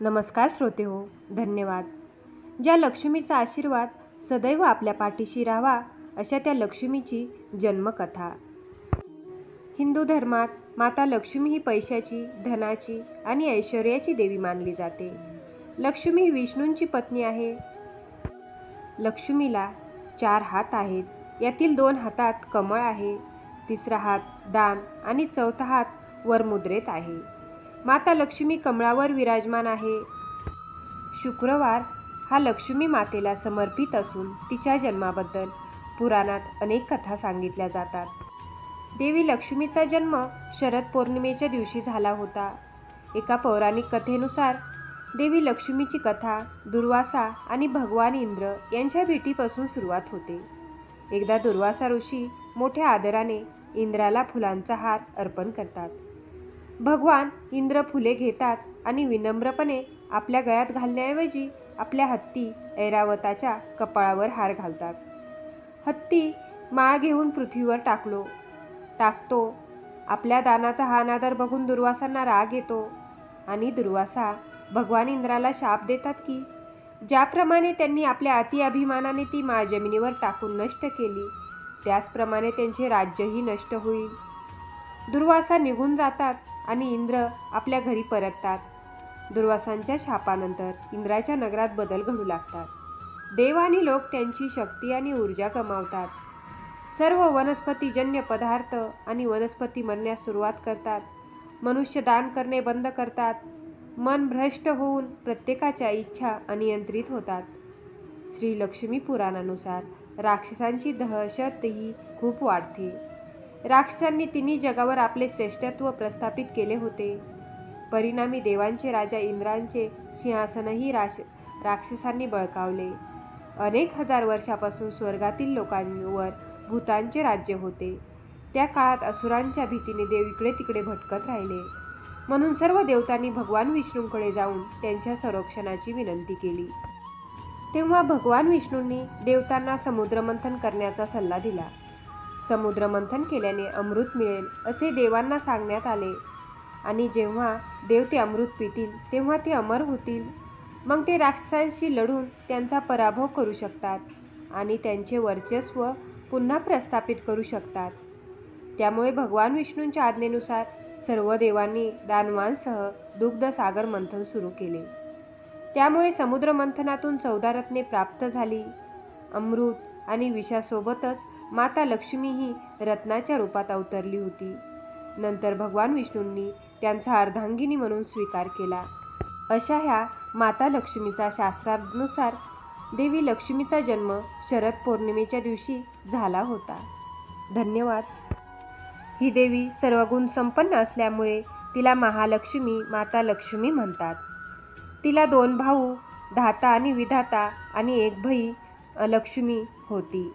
नमस्कार श्रोते हो, धन्यवाद. ज्या लक्ष्मीचा आशीर्वाद सदैव आपल्या पाठीशी राहावा अशा त्या लक्ष्मीची जन्मकथा. हिंदू धर्मात माता लक्ष्मी ही पैशाची, धनाची आणि ऐश्वर्याची देवी मानली जाते. लक्ष्मी ही विष्णूंची पत्नी आहे. लक्ष्मीला 4 हात आहेत. यातील 2 हातात कमळ आहे, तिसरा हात दान आणि चौथा हात वरमुद्रेत आहे. माता लक्ष्मी कमळावर विराजमान आहे. शुक्रवार हा लक्ष्मी मातेला समर्पित असून तिच्या जन्माबद्दल पुराणात अनेक कथा सांगितल्या जातात. देवी लक्ष्मीचा जन्म शरद पौर्णिमेच्या दिवशी झाला होता. एका पौराणिक कथेनुसार देवी लक्ष्मीची कथा दुर्वासा आणि भगवान इंद्र यांच्या भेटीपासून सुरुवात होते. एकदा दुर्वासा ऋषी मोठ्या आदराने इंद्राला फुलांचा हार अर्पण करतात. भगवान इंद्र फुले घेतात आणि विनम्रपणे आपल्या गळ्यात घालण्याऐवजी आपल्या हत्ती ऐरावताच्या कपाळावर हार घालतात. हत्ती माळ घेऊन पृथ्वीवर टाकतो. आपल्या दानाचा हा अनादर बघून दुर्वासांना राग येतो आणि दुर्वासा भगवान इंद्राला शाप देतात की ज्याप्रमाणे त्यांनी आपल्या अतिअभिमानाने ती माळ जमिनीवर टाकून नष्ट केली, त्याचप्रमाणे त्यांचे राज्यही नष्ट होईल. दुर्वासा निघून जातात आणि इंद्र आपल्या घरी परततात. दुर्वासांच्या शापानंतर इंद्राच्या नगरात बदल घडू लागतात. देव आणि लोक त्यांची शक्ती आणि ऊर्जा गमावतात. सर्व वनस्पतीजन्य पदार्थ आणि वनस्पती मरण्यास सुरुवात करतात. मनुष्य दान करणे बंद करतात. मन भ्रष्ट होऊन प्रत्येकाच्या इच्छा अनियंत्रित होतात. श्री लक्ष्मी पुराणानुसार राक्षसांची दहशतही खूप वाढते. राक्षसांनी तिन्ही जगावर आपले श्रेष्ठत्व प्रस्थापित केले होते. परिणामी देवांचे राजा इंद्रांचे सिंहासनही राक्षसांनी बळकावले. अनेक हजार वर्षापासून स्वर्गातील लोकांवर भूतांचे राज्य होते. त्या काळात असुरांच्या भीतीने देव इकडे तिकडे भटकत राहिले. म्हणून सर्व देवतांनी भगवान विष्णूंकडे जाऊन त्यांच्या संरक्षणाची विनंती केली. तेव्हा भगवान विष्णूंनी देवतांना समुद्रमंथन करण्याचा सल्ला दिला. समुद्रमंथन केल्याने अमृत मिळेल असे देवांना सांगण्यात आले आणि जेव्हा देव ते अमृत पितील तेव्हा ते अमर होतील. मग ते राक्षसांशी लढून त्यांचा पराभव करू शकतात आणि त्यांचे वर्चस्व पुन्हा प्रस्थापित करू शकतात. त्यामुळे भगवान विष्णूंच्या आज्ञेनुसार सर्व देवांनी दानवांसह दुग्धसागर मंथन सुरू केले. त्यामुळे समुद्र मंथनातून 14 रत्ने प्राप्त झाली. अमृत आणि विषासोबतच माता लक्ष्मी ही रत्नाच्या रूपात अवतरली होती. नंतर भगवान विष्णूंनी त्यांचा अर्धांगिनी म्हणून स्वीकार केला. अशा ह्या माता लक्ष्मीचा शास्त्रानुसार देवी लक्ष्मीचा जन्म शरद पौर्णिमेच्या दिवशी झाला होता. धन्यवाद. ही देवी सर्वगुण संपन्न असल्यामुळे तिला महालक्ष्मी, माता लक्ष्मी म्हणतात. तिला 2 भाऊ, धाता आणि विधाता आणि 1 बहीण लक्ष्मी होती.